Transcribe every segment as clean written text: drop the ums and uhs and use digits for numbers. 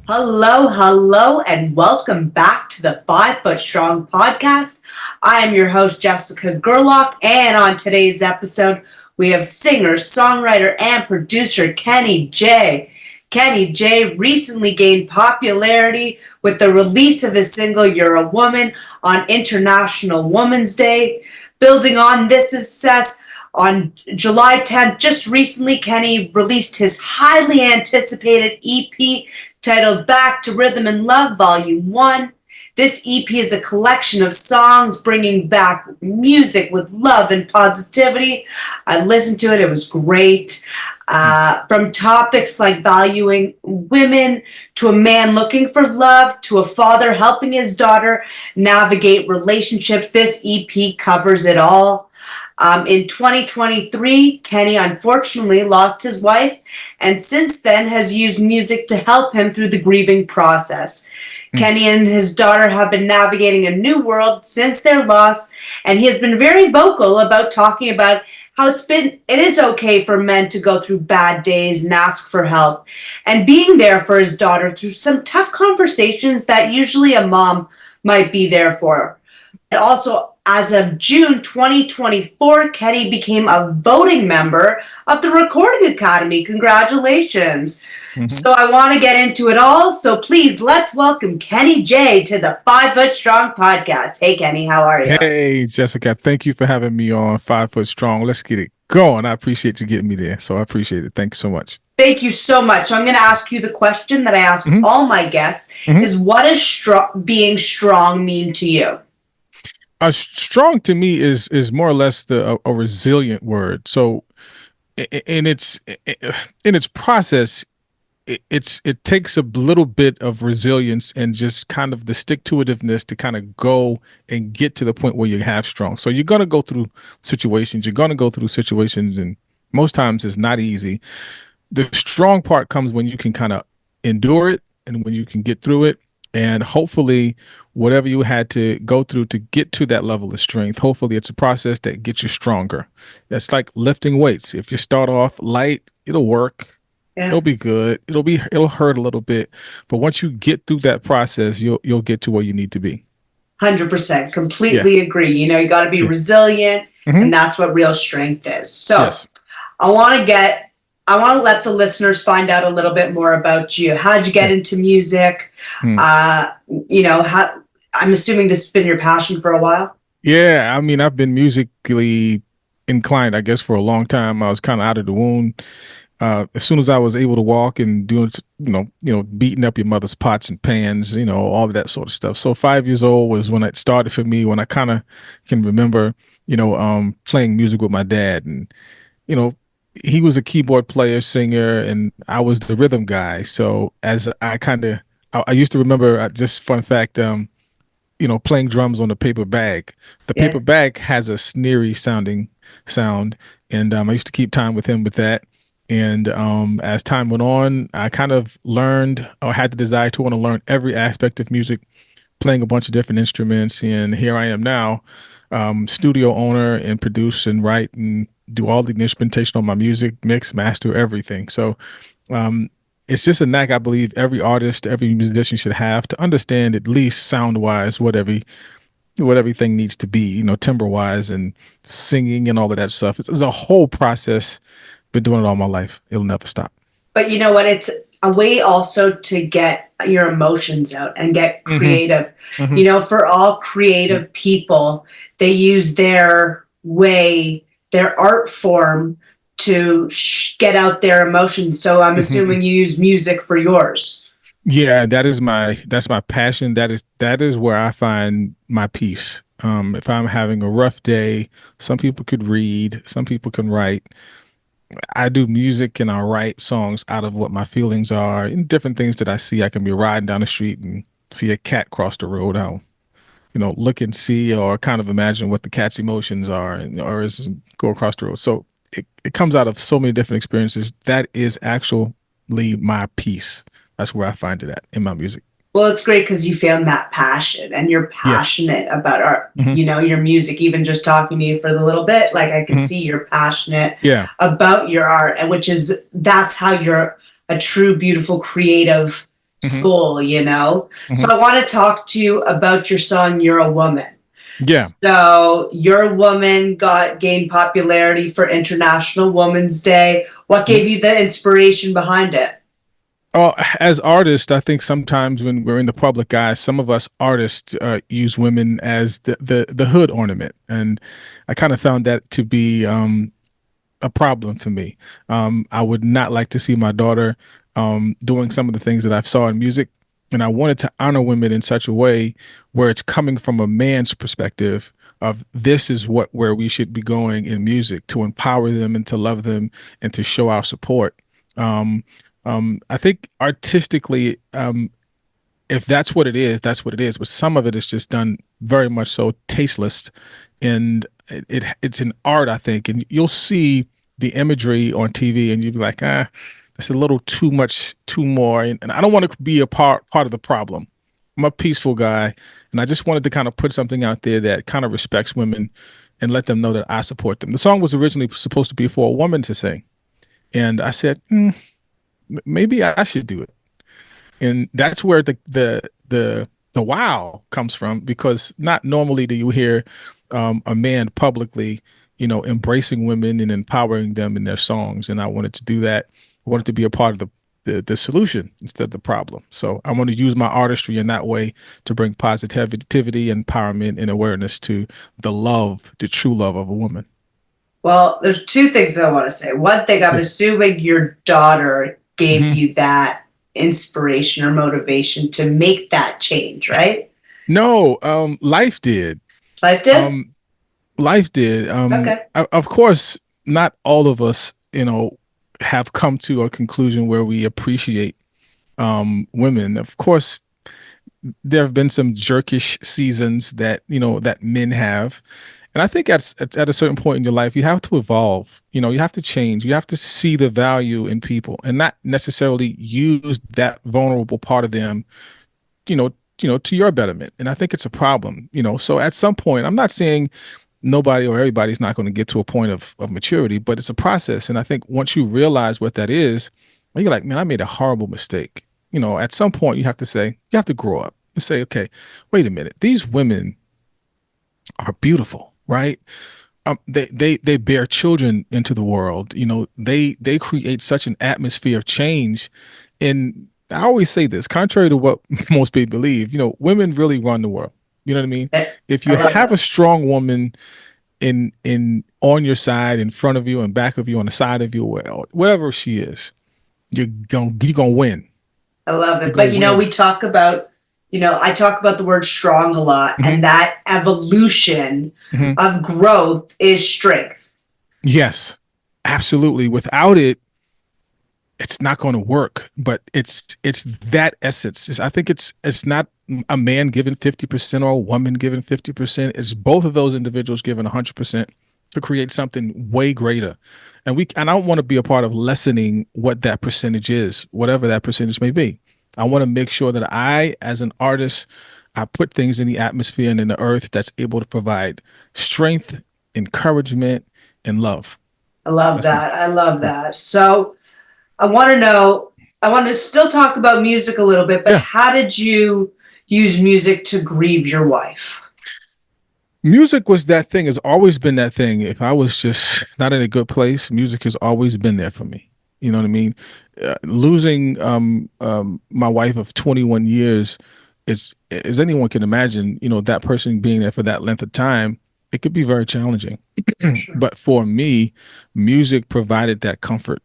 Hello, hello, and welcome back to the 5 Foot Strong podcast. I am your host, Jessica Gerlach, and on today's episode, we have singer, songwriter, and producer Kenny J. Kenny J recently gained popularity with the release of his single, You're a Woman, on International Women's Day. Building on this success, on July 10th, just recently, Kenny released his highly anticipated EP titled Back to Rhythm and Love Volume 1. This EP is a collection of songs bringing back music with love and positivity. I listened to it. It was great. From topics like valuing women, to a man looking for love, to a father helping his daughter navigate relationships, this EP covers it all. In 2023, Kenny unfortunately lost his wife, and since then has used music to help him through the grieving process. Kenny and his daughter have been navigating a new world since their loss, and he has been very vocal about talking about how it is okay for men to go through bad days and ask for help, and being there for his daughter through some tough conversations that usually a mom might be there for. And also, as of June 2024, Kenny became a voting member of the Recording Academy. Congratulations. So I want to get into it all. So please, let's welcome Kenny J to the 5 Foot Strong podcast. Hey, Kenny, how are you? Hey, Jessica. Thank you for having me on 5 Foot Strong. Let's get it going. I appreciate you getting me there. So I appreciate it. Thank you so much. Thank you so much. So I'm going to ask you the question that I ask all my guests is what does being strong mean to you? Strong to me is more or less a resilient word. So in its process, it takes a little bit of resilience and just kind of the stick-to-itiveness to kind of go and get to the point where you have strong. So you're going to go through situations. And most times it's not easy. The strong part comes when you can kind of endure it and when you can get through it. And hopefully whatever you had to go through to get to that level of strength, hopefully it's a process that gets you stronger. That's like lifting weights. If you start off light, it'll work. Yeah. It'll be good. It'll hurt a little bit. But once you get through that process, you'll get to where you need to be. 100%. Completely agree. You know, you got to be resilient, and that's what real strength is. So I want to let the listeners find out a little bit more about you. How did you get into music? I'm assuming this has been your passion for a while. Yeah, I mean, I've been musically inclined, I guess, for a long time. I was kind of out of the womb. As soon as I was able to walk and doing, beating up your mother's pots and pans, all of that sort of stuff. So 5 years old was when it started for me, when I kind of can remember, playing music with my dad. And, he was a keyboard player, singer, and I was the rhythm guy. So as I used to remember, just fun fact, playing drums on the paper bag. The paper bag has a sneery sounding sound, and I used to keep time with him with that. And as time went on, I kind of learned, or had the desire to want to learn every aspect of music, playing a bunch of different instruments. And here I am now, studio owner, and produce and write and do all the instrumentation on my music, mix, master, everything. So it's just a knack I believe every artist, every musician should have to understand, at least sound-wise, what everything needs to be, timbre-wise and singing and all of that stuff. It's a whole process. Been doing it all my life. It'll never stop. But you know what? It's a way also to get your emotions out and get creative. For all creative people, they use their art form to get out their emotions. So I'm assuming you use music for yours. Yeah, that's my passion. That is where I find my peace. If I'm having a rough day, some people could read, some people can write. I do music and I write songs out of what my feelings are and different things that I see. I can be riding down the street and see a cat cross the road. I'll, look and see or kind of imagine what the cat's emotions are or go across the road. So it comes out of so many different experiences. That is actually my peace. That's where I find it at in my music. Well, it's great because you found that passion and you're passionate about art, your music, even just talking to you for a little bit. Like I can see you're passionate about your art, and that's how you're a true, beautiful, creative Hmm. soul, you know? So Hmm. I want to talk to you about your song, You're a Woman. Yeah. So your woman got gained popularity for International Women's Day. What Mhm. gave you the inspiration behind it? Oh, as artists, I think sometimes when we're in the public eye, some of us artists use women as the hood ornament, and I kind of found that to be a problem for me. I would not like to see my daughter doing some of the things that I saw in music, and I wanted to honor women in such a way where it's coming from a man's perspective of this is what where we should be going in music to empower them and to love them and to show our support. Um, I think artistically, if that's what it is, that's what it is. But some of it is just done very much so tasteless, and it's an art, I think. And you'll see the imagery on TV, and you'll be like, ah, it's a little too much, too more. And I don't want to be a part of the problem. I'm a peaceful guy, and I just wanted to kind of put something out there that kind of respects women and let them know that I support them. The song was originally supposed to be for a woman to sing, and I said, maybe I should do it, and that's where the wow comes from, because not normally do you hear a man publicly, embracing women and empowering them in their songs. And I wanted to do that. I wanted to be a part of the solution instead of the problem. So I want to use my artistry in that way to bring positivity, empowerment, and awareness to the true love of a woman. Well, there's two things I want to say. One thing, I'm Yeah. assuming your daughter gave Hmm. you that inspiration or motivation to make that change, right? No, life did. Life did? Um, Life did. Okay. Of course, not all of us, have come to a conclusion where we appreciate women. Of course, there have been some jerkish seasons that men have, and I think at a certain point in your life, you have to evolve. You have to change. You have to see the value in people, and not necessarily use that vulnerable part of them, you know, to your betterment. And I think it's a problem. So at some point, I'm not saying nobody or everybody's not going to get to a point of maturity, but it's a process. And I think once you realize what that is, you're like, man, I made a horrible mistake. At some point you have to say, you have to grow up and say, okay, wait a minute. These women are beautiful, right? They bear children into the world. They create such an atmosphere of change. And I always say this, contrary to what most people believe, women really run the world. You know what I mean? I If I you love have a that. strong woman in on your side, in front of you, and back of you, on the side of you, whatever she is, you're gonna win. I love You're it. gonna But win. I talk about the word strong a lot, and Hmm. that evolution Hmm. of growth is strength. Yes, absolutely. Without it, it's not going to work. But it's that essence. I think it's not a man giving 50% or a woman giving 50%. It's both of those individuals giving 100% to create something way greater. And I don't want to be a part of lessening what that percentage is, whatever that percentage may be. I want to make sure that I, as an artist, I put things in the atmosphere and in the earth that's able to provide strength, encouragement, and love. I love That's that. I love yeah. that. So I want to know, I want to still talk about music a little bit, but Yeah. how did you use music to grieve your wife? Music was that thing, has always been that thing. If I was just not in a good place, music has always been there for me. You know what I mean? Losing my wife of 21 years, is as anyone can imagine, that person being there for that length of time, it could be very challenging. For sure. But for me, music provided that comfort.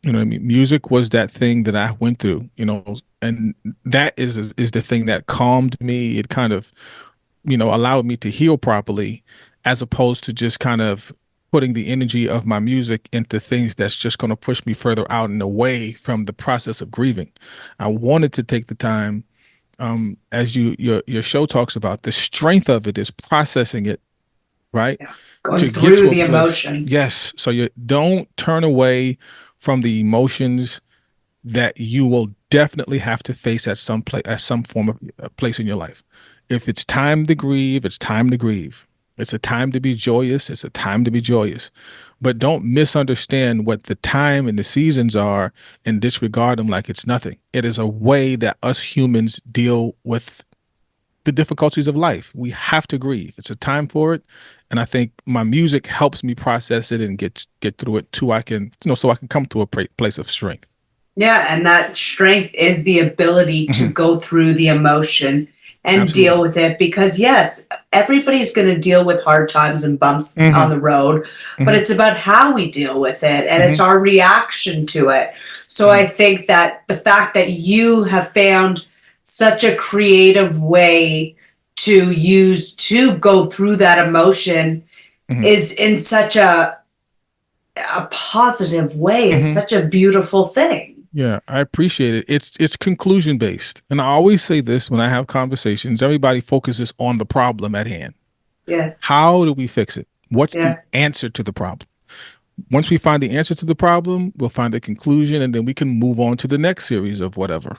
You know what I mean? Music was that thing that I went through, and that is the thing that calmed me. It kind of, allowed me to heal properly, as opposed to just kind of putting the energy of my music into things that's just going to push me further out and away from the process of grieving. I wanted to take the time, as your show talks about, the strength of it is processing it, right? Yeah. Going To get through to a the place. emotion. Yes. So you don't turn away from the emotions that you will definitely have to face at some place, at some form of place in your life. If it's time to grieve, it's time to grieve. It's a time to be joyous. It's a time to be joyous. But don't misunderstand what the time and the seasons are and disregard them like it's nothing. It is a way that us humans deal with the difficulties of life. We have to grieve. It's a time for it. And I think my music helps me process it and get through it too. I can, so I can come to a place of strength. Yeah, and that strength is the ability to Mhm. go through the emotion and Absolutely. deal with it because, yes, everybody's going to deal with hard times and bumps on Hmm. the road, but Hmm. it's about how we deal with it and it's Hmm. our reaction to it. So Hmm. I think that the fact that you have found such a creative way to use to go through that emotion Hmm. is in such a positive way is Hmm. such a beautiful thing. Yeah, I appreciate it. It's conclusion based. And I always say this when I have conversations, everybody focuses on the problem at hand. Yeah, How do we fix it? What's the yeah, answer to the problem? Once we find the answer to the problem, we'll find the conclusion and then we can move on to the next series of whatever.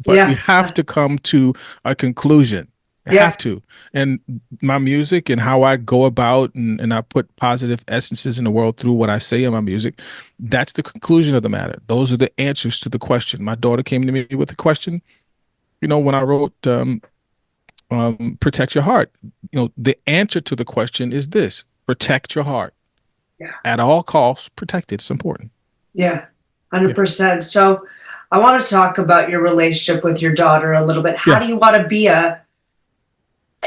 But we yeah, have to come to a conclusion. I have yeah, to. And my music and how I go about and I put positive essences in the world through what I say in my music, that's the conclusion of the matter. Those are the answers to the question. My daughter came to me with a question, when I wrote Protect Your Heart. The answer to the question is this: protect your heart. yeah, At all costs, protect it. It's important. yeah, Yeah. 100%. So I want to talk about your relationship with your daughter a little bit. How Yeah. do you want to be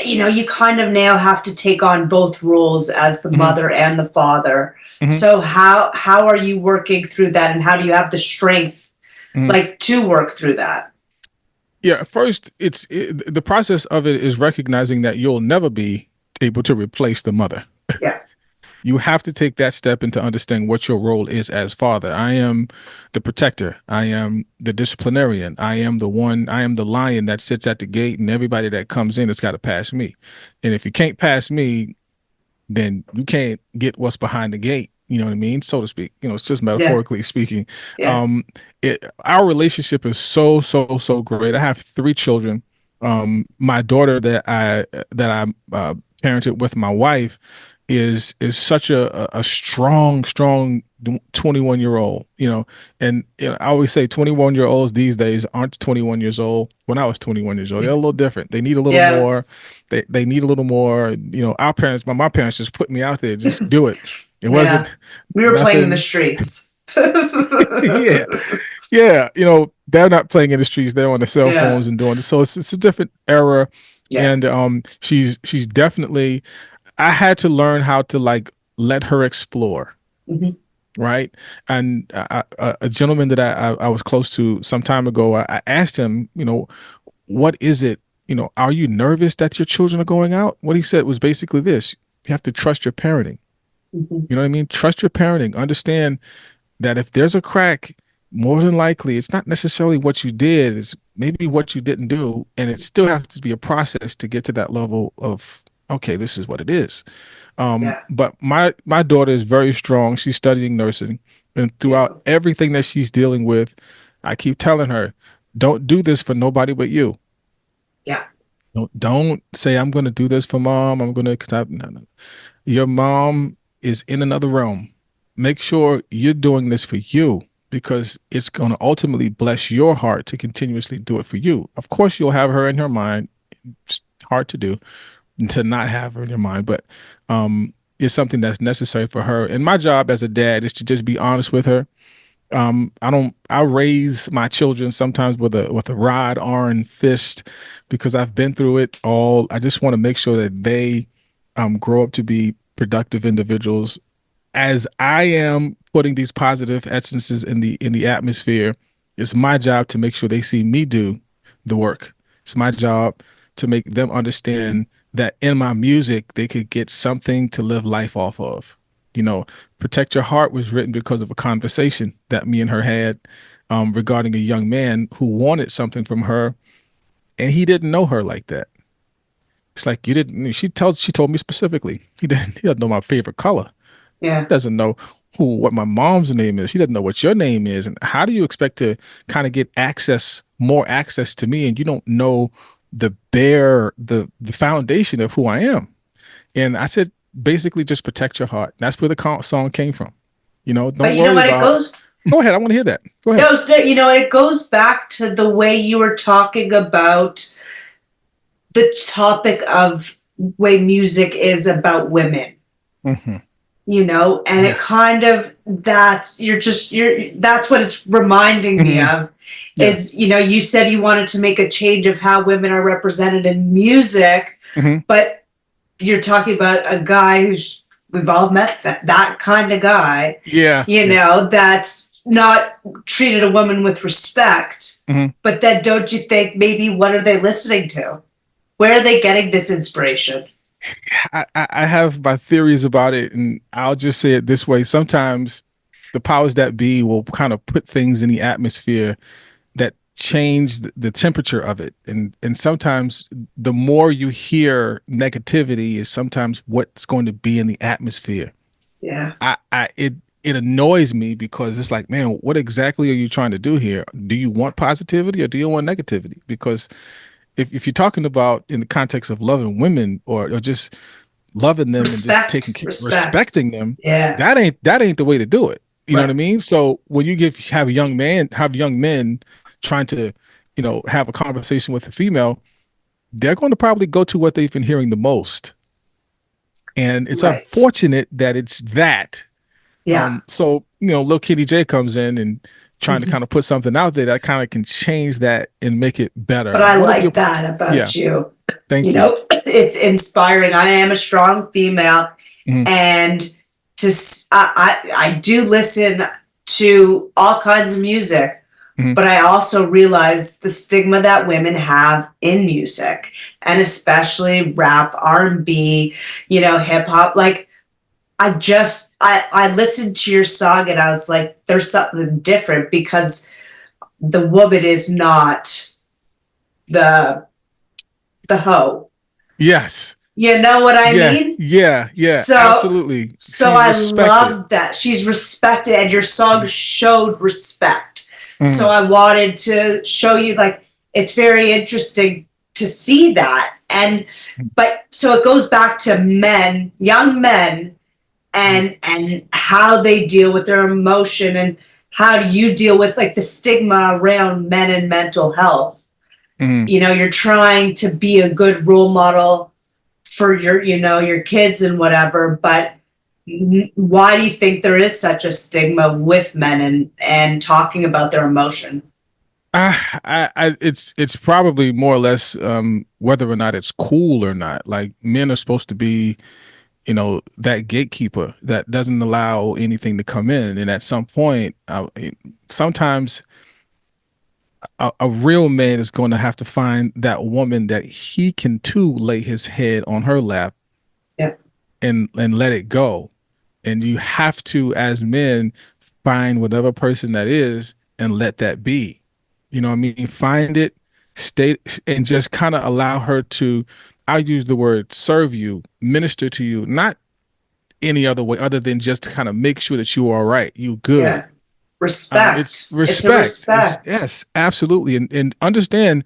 you kind of now have to take on both roles as the Hmm. mother and the father. Hmm. So how are you working through that and how do you have the strength Hmm. like to work through that? Yeah. First, the process of it is recognizing that you'll never be able to replace the mother. Yeah. You have to take that step into understanding what your role is as father. I am the protector. I am the disciplinarian. I am the lion that sits at the gate and everybody that comes in has got to pass me. And if you can't pass me, then you can't get what's behind the gate. You know what I mean? So to speak. It's just Yeah. metaphorically speaking. Yeah. Um, our relationship is so, so, so great. I have three children. My daughter that I parented with my wife is such a strong 21-year-old, and I always say 21-year-olds these days aren't 21 years old when I was 21 years old. They're a little different. They need a little Yeah. more. They need a little more. Our parents, my parents just put me out there, just do it. It Yeah. wasn't We were playing in the nothing. streets. Yeah, yeah. They're not playing in the streets. They're on the cell Yeah. phones and doing this. So it's a different era. Yeah. And she's definitely. I had to learn how to like let her explore, Mhm. right? And a gentleman that I was close to some time ago, I asked him, what is it? Are you nervous that your children are going out? What he said was basically this: you have to trust your parenting. Mhm. You know what I mean? Trust your parenting. Understand that if there's a crack, more than likely it's not necessarily what you did, it's maybe what you didn't do. And it still has to be a process to get to that level of, okay, this is what it is. Yeah. But my daughter is very strong. She's studying nursing. And throughout Beautiful. everything that she's dealing with, I keep telling her, don't do this for nobody but you. Yeah. Don't say I'm going to do this for mom. I'm going to, because no, no. Your mom is in another realm. Make sure you're doing this for you because it's going to ultimately bless your heart to continuously do it for you. Of course, you'll have her in her mind. It's hard to do to not have her in your mind, but it's something that's necessary for her. And my job as a dad is to just be honest with her. I raise my children sometimes with a rod, iron fist, because I've been through it all. I just want to make sure that they grow up to be productive individuals. As I am putting these positive essences in the atmosphere, it's my job to make sure they see me do the work. It's my job to make them understand that in my music they could get something to live life off of. You know, Protect Your Heart was written because of a conversation that me and her had regarding a young man who wanted something from her and he didn't know her like that. It's like you didn't. She told me specifically. He doesn't know my favorite color. He Yeah. doesn't know what my mom's name is. He doesn't know what your name is. And how do you expect to kind of get more access to me, and you don't know the foundation of who I am? And I said, basically, just protect your heart. That's where the song came from. Don't But you know worry what? It about. goes. Go ahead. I want to hear that. Go ahead. No, it goes back to the way you were talking about the topic of way music is about women. Hmm. And it Yeah. kind of that's what it's reminding me Hmm. of Yeah. is, you said you wanted to make a change of how women are represented in music, Hmm. but you're talking about a guy we've all met that kind of guy, Yeah. Yeah. that's not treated a woman with respect. Hmm. But then don't you think maybe what are they listening to? Where are they getting this inspiration? I have my theories about it, and I'll just say it this way. Sometimes the powers that be will kind of put things in the atmosphere that change the temperature of it. And sometimes the more you hear negativity is sometimes what's going to be in the atmosphere. Yeah. It annoys me because it's like, man, what exactly are you trying to do here? Do you want positivity or do you want negativity? Because if you're talking about in the context of loving women or just loving them and just Respect. respecting them, Yeah. that ain't the way to do it. You know what I Right. mean? So when you have young men trying to, have a conversation with a female, they're going to probably go to what they've been hearing the most. And it's Right. unfortunate that it's that. Yeah. So, Lil Kitty J comes in and trying to Mhm. kind of put something out there that kind of can change that and make it But better. I What are your, like that yeah, about you. thank you. It's inspiring. I am a strong female, Hmm. and I do listen to all kinds of music, Hmm. but I also realize the stigma that women have in music, and especially rap, R&B, hip hop. Like I listened to your song and I was like, there's something different because the woman is not the hoe. Yes. You know what I Yeah, mean? yeah, yeah, So absolutely. so She's I respected. love that. She's respected and your song Mhm. showed respect. So Mhm. I wanted to show you, like, it's very interesting to see that. And but so it goes back to men, young men, Mhm. and how they deal with their emotion, and how do you deal with like the stigma around men and mental health. Mhm. You're trying to be a good role model for your kids and whatever, but why do you think there is such a stigma with men and talking about their emotion? It's probably more or less whether or not it's cool or not. Like men are supposed to be, that gatekeeper that doesn't allow anything to come in, and at some point, sometimes a real man is going to have to find that woman that he can too lay his head on her lap Yeah. and let it go. And you have to, as men, find whatever person that is and let that be. You know what I mean? Find it, stay, and just kind of allow her to, I use the word serve you, minister to you, not any other way other than just to kind of make sure that you are all right, you good. Yeah. It's Respect. It's a respect. It's respect. yes, absolutely. And understand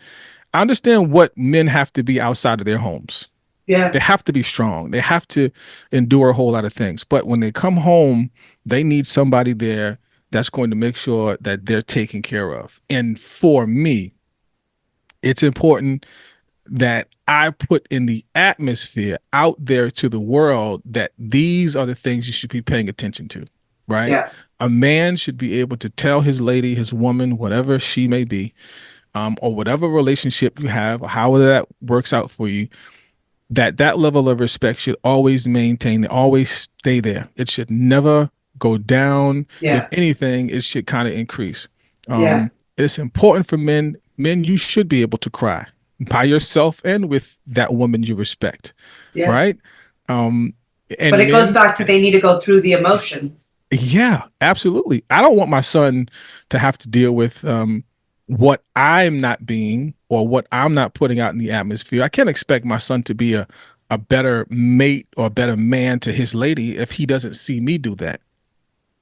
what men have to be outside of their homes. Yeah. They have to be strong. They have to endure a whole lot of things. But when they come home, they need somebody there that's going to make sure that they're taken care of. And for me, it's important that I put in the atmosphere out there to the world that these are the things you should be paying attention to, right? Yeah. A man should be able to tell his lady, his woman, whatever she may be, or whatever relationship you have, or however that works out for you, that level of respect should always maintain, always stay there. It should never go down with Yeah. anything. It should kind of increase. Yeah. It's important for men. Men, you should be able to cry by yourself and with that woman you respect, Yeah. right? Um, But and it goes men, back to they need to go through the emotion. yeah, absolutely. I don't want my son to have to deal with what I'm not being or what I'm not putting out in the atmosphere. I can't expect my son to be a better mate or a better man to his lady if he doesn't see me do that.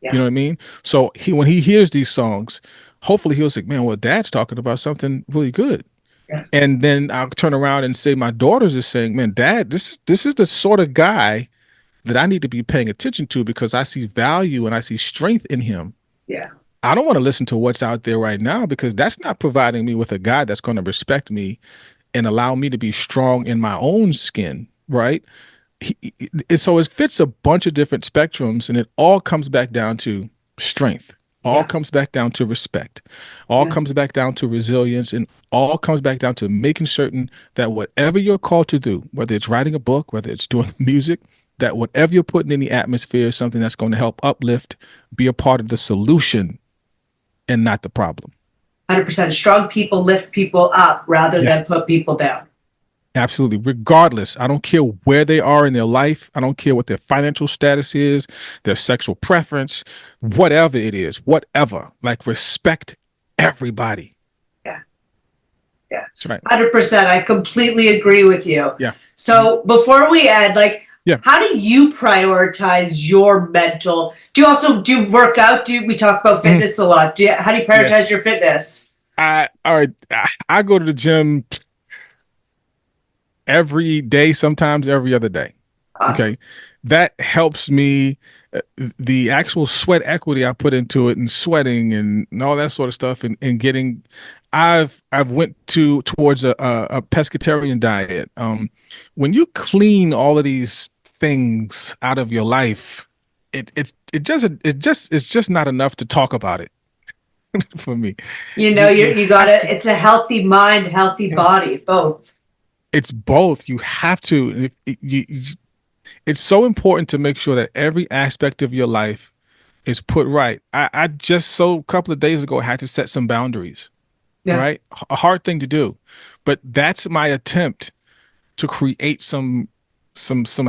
You Yeah. know what I mean? So when he hears these songs, hopefully he'll say, "Man, well, Dad's talking about something really good." Yeah. And then I'll turn around and say, my daughters are saying, man, Dad, this is the sort of guy that I need to be paying attention to because I see value and I see strength in him. Yeah. I don't want to listen to what's out there right now because that's not providing me with a guy that's going to respect me and allow me to be strong in my own skin, right? So it fits a bunch of different spectrums, and it all comes back down to strength. All Yeah. comes back down to respect. All Yeah. comes back down to resilience, and all comes back down to making certain that whatever you're called to do, whether it's writing a book, whether it's doing music, that whatever you're putting in the atmosphere is something that's going to help uplift, be a part of the solution and not the problem. 100%. Strong people lift people up rather than put people down. Absolutely. Regardless, I don't care where they are in their life. I don't care what their financial status is, their sexual preference, whatever it is, whatever. Like, respect everybody. Yeah. Yeah. That's right. 100%. I completely agree with you. Yeah. So before we end, like, how do you prioritize your mental? Do you also do workout? We talk about fitness a lot. How do you prioritize your fitness? I go to the gym every day, sometimes every other day. Awesome. Okay. That helps me. The actual sweat equity I put into it and sweating and all that sort of stuff and getting, I've went towards a pescatarian diet. When you clean all of these things out of your life, it's just not enough to talk about it for me. You got it. It's a healthy mind, healthy body, both. It's both. You have to. It's so important to make sure that every aspect of your life is put right. I just a couple of days ago had to set some boundaries, right? A hard thing to do, but that's my attempt to create some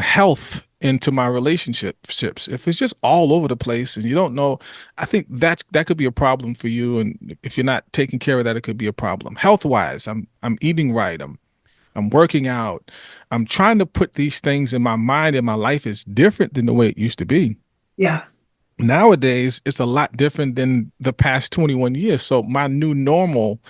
health into my relationships. If it's just all over the place and you don't know, I think that could be a problem for you. And if you're not taking care of that, it could be a problem. Health wise, I'm eating right. I'm working out. I'm trying to put these things in my mind, and my life is different than the way it used to be. Yeah. Nowadays, it's a lot different than the past 21 years. So my new normal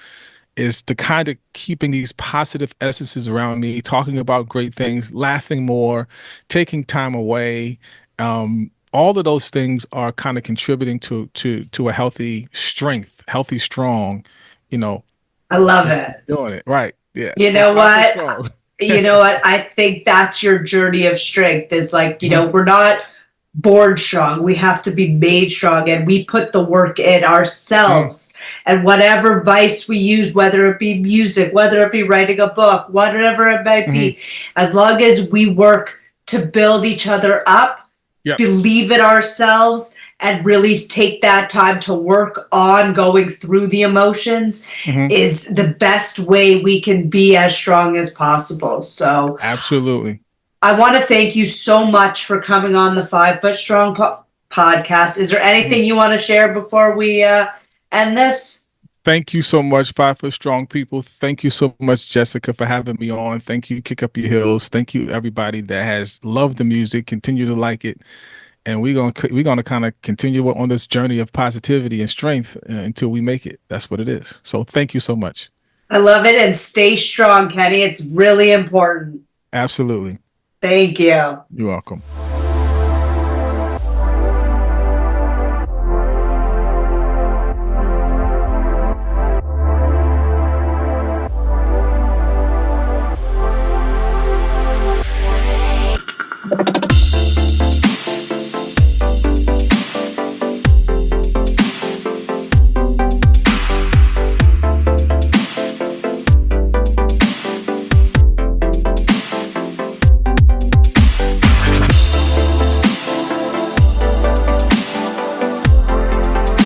is to kind of keeping these positive essences around me, talking about great things, laughing more, taking time away. All of those things are kind of contributing to a healthy strength, healthy, strong, I love it. Doing it right. Yeah. You know what? I think that's your journey of strength is like, we're not born strong. We have to be made strong, and we put the work in ourselves. And whatever vice we use, whether it be music, whether it be writing a book, whatever it might be, as long as we work to build each other up, believe in ourselves, and really take that time to work on going through the emotions is the best way we can be as strong as possible. So absolutely. I want to thank you so much for coming on the 5 Foot Strong podcast. Is there anything you want to share before we end this? Thank you so much, 5 Foot Strong people. Thank you so much, Jessica, for having me on. Thank you, Kick Up Your Heels. Thank you, everybody that has loved the music, continue to like it. And we're gonna kind of continue on this journey of positivity and strength until we make it. That's what it is. So thank you so much. I love it, and stay strong, Kenny. It's really important. Absolutely. Thank you. You're welcome.